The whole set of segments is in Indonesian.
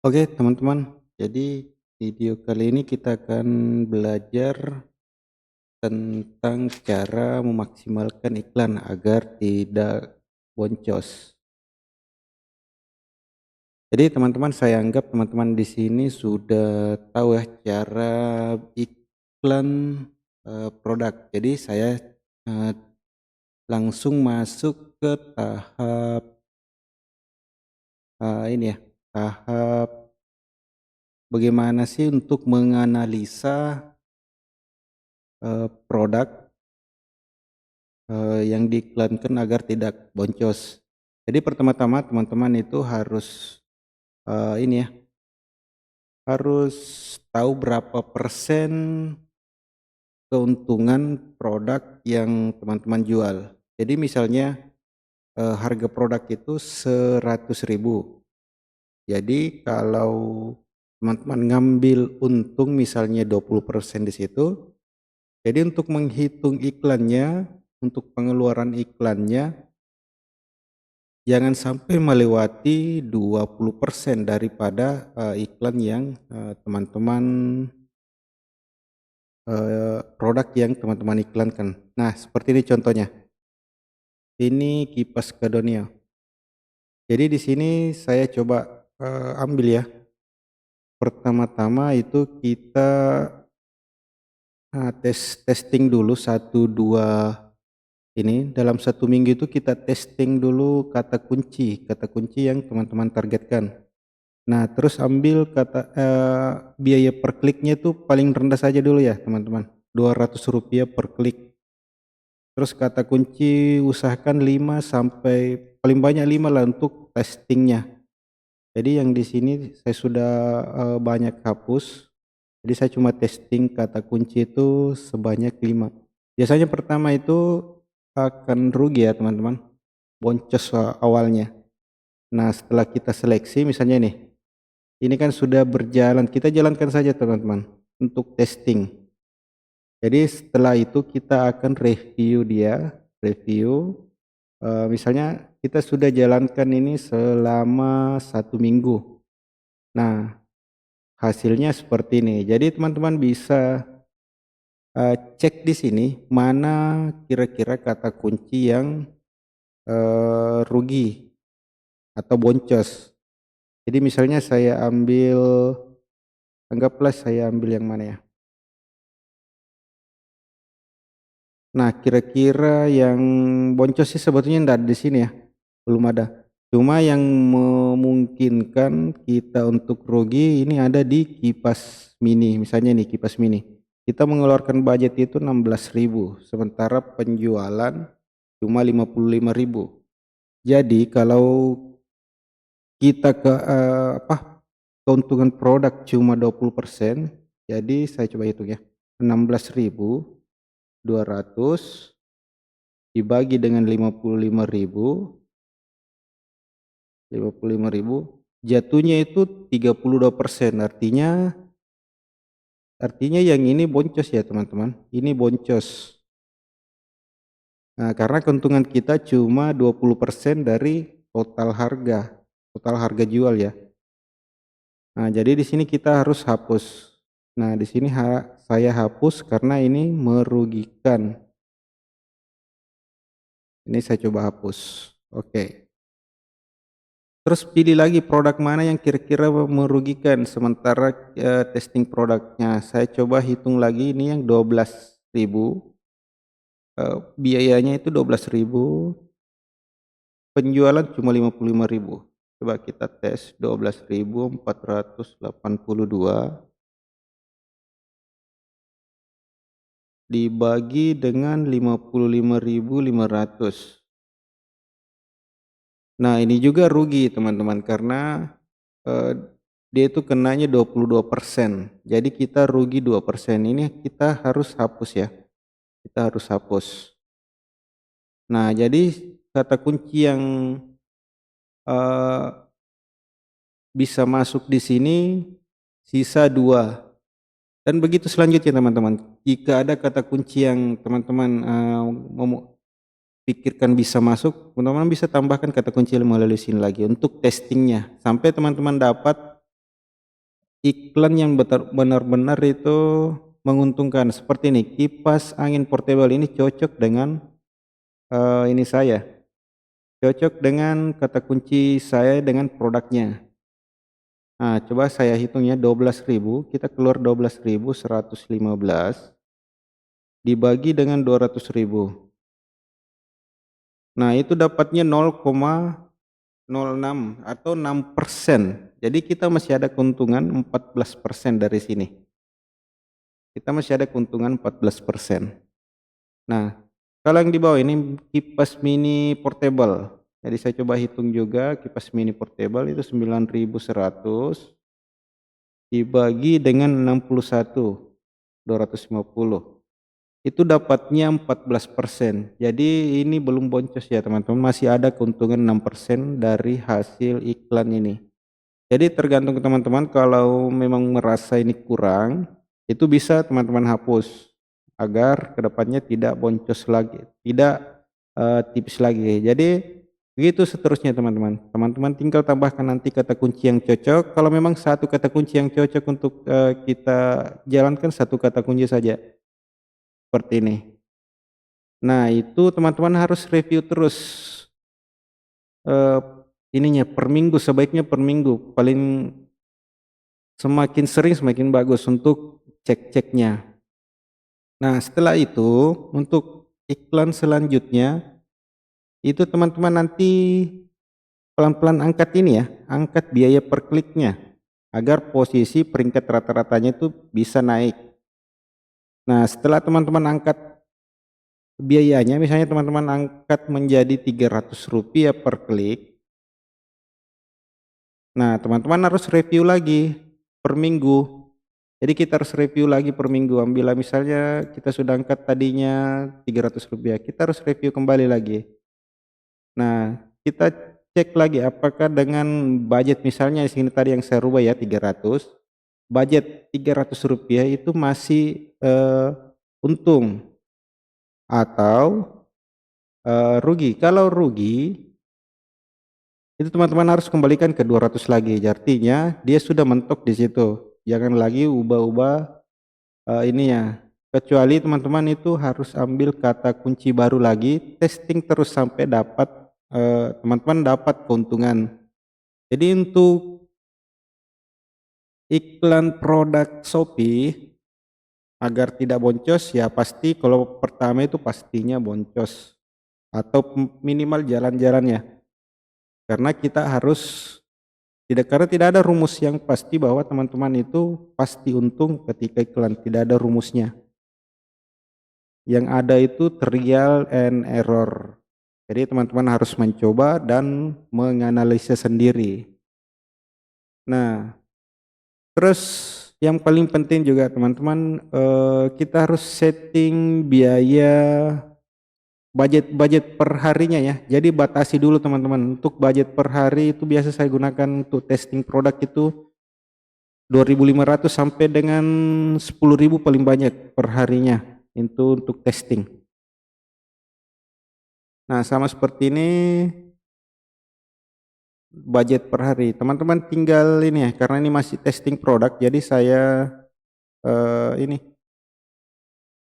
Oke teman-teman, jadi video kali ini kita akan belajar tentang cara memaksimalkan iklan agar tidak boncos. Jadi teman-teman, saya anggap teman-teman di sini sudah tahu ya cara iklan produk. Jadi saya eh, langsung masuk ke tahap ini ya, tahap bagaimana sih untuk menganalisa produk yang diiklankan agar tidak boncos. Jadi pertama-tama teman-teman itu harus, ini ya, harus tahu berapa persen keuntungan produk yang teman-teman jual. Jadi misalnya, harga produk itu 100.000. Jadi kalau teman-teman ngambil untung misalnya 20% di situ, jadi untuk menghitung iklannya, untuk pengeluaran iklannya jangan sampai melewati 20% daripada, iklan yang, teman-teman, produk yang teman-teman iklankan. Nah, seperti ini contohnya. Ini kipas Cadonia. Jadi di sini saya coba, ambil ya. Pertama-tama itu kita, testing dulu satu 2 ini, dalam satu minggu itu kita testing dulu kata kunci yang teman-teman targetkan. Nah, terus ambil biaya per kliknya itu paling rendah saja dulu ya teman-teman, Rp200 per klik. Terus kata kunci usahakan 5 sampai paling banyak 5 lah untuk testingnya. Jadi yang di sini saya sudah, banyak hapus, jadi saya cuma testing kata kunci itu sebanyak 5. Biasanya pertama itu akan rugi ya teman-teman, boncos awalnya. Nah, setelah kita seleksi misalnya nih, ini kan sudah berjalan, kita jalankan saja teman-teman untuk testing. Jadi setelah itu kita akan review dia, misalnya kita sudah jalankan ini selama satu minggu. Nah, hasilnya seperti ini. Jadi teman-teman bisa, cek di sini mana kira-kira kata kunci yang, rugi atau boncos. Jadi misalnya anggaplah saya ambil yang mana ya. Nah, kira-kira yang boncos sih sebetulnya enggak ada di sini ya, belum ada. Cuma yang memungkinkan kita untuk rugi ini ada di kipas mini, misalnya nih kipas mini. Kita mengeluarkan budget itu 16.000, sementara penjualan cuma 55.000. Jadi kalau kita keuntungan produk cuma 20%, jadi saya coba hitung ya, 16.200 dibagi dengan 55.000, jatuhnya itu 32%. Artinya yang ini boncos ya teman-teman, ini boncos. Nah, karena keuntungan kita cuma 20% dari total harga jual ya. Nah, jadi di sini kita harus hapus. Nah, di sini saya hapus karena ini merugikan. Ini saya coba hapus. Oke. Terus pilih lagi produk mana yang kira-kira merugikan sementara, testing produknya. Saya coba hitung lagi ini yang 12.000, biayanya itu 12.000, penjualan cuma 55.000. Coba kita tes 12.482 dibagi dengan 55.500. Nah, ini juga rugi teman-teman karena, eee, dia itu kenanya 22%. Jadi kita rugi 2%. Ini kita harus hapus ya, kita harus hapus. Nah, jadi kata kunci yang, eee, bisa masuk di sini sisa 2 dan begitu selanjutnya teman-teman. Jika ada kata kunci yang teman-teman, pikirkan bisa masuk, teman-teman bisa tambahkan kata kunci melalui sini lagi untuk testingnya sampai teman-teman dapat iklan yang benar-benar itu menguntungkan. Seperti ini, kipas angin portable ini cocok dengan ini saya, cocok dengan kata kunci saya dengan produknya. Nah, coba saya hitung ya, 12.000, kita keluar 12.115 dibagi dengan 200.000. Nah, itu dapatnya 0,06 atau 6%. Jadi kita masih ada keuntungan 14% dari sini. Kita masih ada keuntungan 14%. Nah, kalau yang di bawah ini kipas mini portable. Jadi saya coba hitung juga, kipas mini portable itu 9.100 dibagi dengan 61.250. Itu dapatnya 14%. Jadi ini belum boncos ya teman-teman, masih ada keuntungan 6% dari hasil iklan ini. Jadi tergantung teman-teman, kalau memang merasa ini kurang, itu bisa teman-teman hapus agar kedepannya tidak boncos lagi, tidak tipis lagi. Jadi begitu seterusnya teman-teman. Teman-teman tinggal tambahkan nanti kata kunci yang cocok. Kalau memang satu kata kunci yang cocok untuk kita jalankan, satu kata kunci saja seperti ini. Nah, itu teman-teman harus review terus ininya per minggu, sebaiknya per minggu. Paling semakin sering semakin bagus untuk cek-ceknya. Nah, setelah itu untuk iklan selanjutnya itu teman-teman nanti pelan-pelan angkat ini ya, angkat biaya per kliknya agar posisi peringkat rata-ratanya itu bisa naik. Nah, setelah teman-teman angkat biayanya, misalnya teman-teman angkat menjadi Rp300 per klik. Nah, teman-teman harus review lagi per minggu. Jadi kita harus review lagi per minggu. Ambillah misalnya kita sudah angkat tadinya Rp300, kita harus review kembali lagi. Nah, kita cek lagi apakah dengan budget, misalnya di sini tadi yang saya rubah ya 300, budget Rp300 itu masih untung atau rugi. Kalau rugi itu teman-teman harus kembalikan ke 200 lagi. Artinya dia sudah mentok di situ. Jangan lagi ubah-ubah ini ya. Kecuali teman-teman itu harus ambil kata kunci baru lagi, testing terus sampai dapat teman-teman dapat keuntungan. Jadi untuk iklan produk Shopee agar tidak boncos ya pasti kalau pertama itu pastinya boncos atau minimal jalan-jalannya. Karena kita harus karena tidak ada rumus yang pasti bahwa teman-teman itu pasti untung ketika iklan, tidak ada rumusnya. Yang ada itu trial and error. Jadi teman-teman harus mencoba dan menganalisa sendiri. Nah, terus yang paling penting juga teman-teman, kita harus setting biaya budget per harinya ya. Jadi batasi dulu teman-teman. Untuk budget per hari itu biasa saya gunakan untuk testing produk itu 2.500 sampai dengan 10.000 paling banyak per harinya itu untuk testing. Nah, sama seperti ini budget per hari. Teman-teman tinggal ini ya, karena ini masih testing produk, jadi saya ini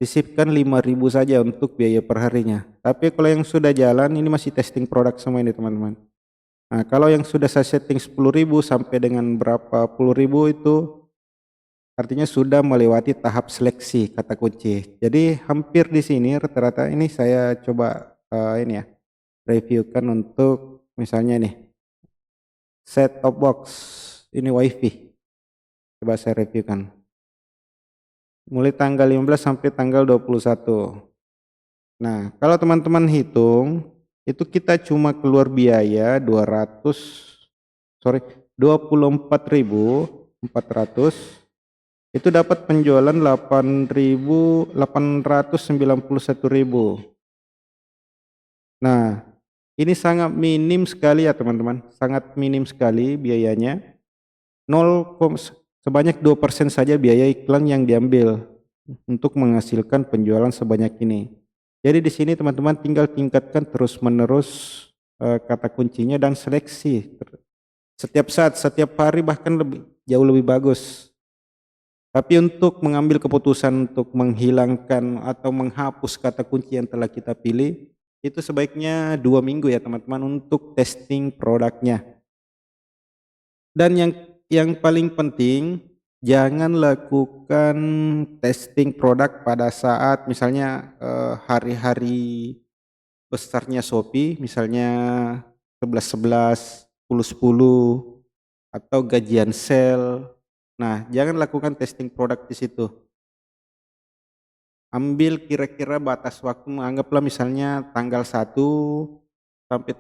sisipkan 5.000 saja untuk biaya per harinya. Tapi kalau yang sudah jalan, ini masih testing produk semua ini teman-teman. Nah, kalau yang sudah saya setting 10.000 sampai dengan berapa puluh ribu itu artinya sudah melewati tahap seleksi kata kunci. Jadi hampir di sini rata-rata ini saya coba ini ya, reviewkan untuk misalnya nih set top box, ini wifi. Coba saya reviewkan. Mulai tanggal 15 sampai tanggal 21. Nah, kalau teman-teman hitung, itu kita cuma keluar biaya 24.400, itu dapat penjualan 8.891.000. Nah, ini sangat minim sekali ya teman-teman, sangat minim sekali biayanya. Sebanyak 2% saja biaya iklan yang diambil untuk menghasilkan penjualan sebanyak ini. Jadi di sini teman-teman tinggal tingkatkan terus-menerus kata kuncinya dan seleksi. Setiap saat, setiap hari bahkan jauh lebih bagus. Tapi untuk mengambil keputusan untuk menghilangkan atau menghapus kata kunci yang telah kita pilih, itu sebaiknya 2 minggu ya teman-teman untuk testing produknya. Dan yang paling penting, jangan lakukan testing produk pada saat misalnya hari-hari besarnya Shopee, misalnya 11.11, 10.10, atau gajian sale. Nah, jangan lakukan testing produk di situ. Ambil kira-kira batas waktu, anggaplah misalnya tanggal 1 sampai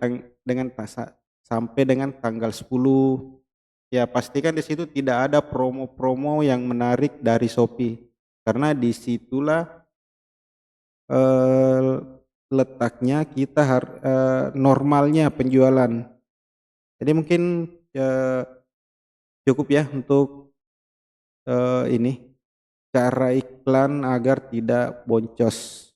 sampai dengan tanggal 10. Ya, pastikan di situ tidak ada promo-promo yang menarik dari Shopee. Karena disitulah letaknya kita normalnya penjualan. Jadi mungkin cukup ya untuk ini cara iklan agar tidak boncos.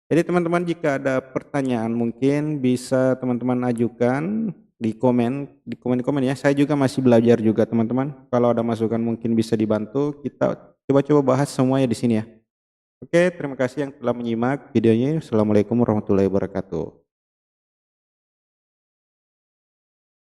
Jadi teman-teman jika ada pertanyaan mungkin bisa teman-teman ajukan di komen-komen ya. Saya juga masih belajar juga teman-teman. Kalau ada masukan mungkin bisa dibantu. Kita coba-coba bahas semuanya di sini ya. Oke, terima kasih yang telah menyimak videonya. Assalamualaikum warahmatullahi wabarakatuh.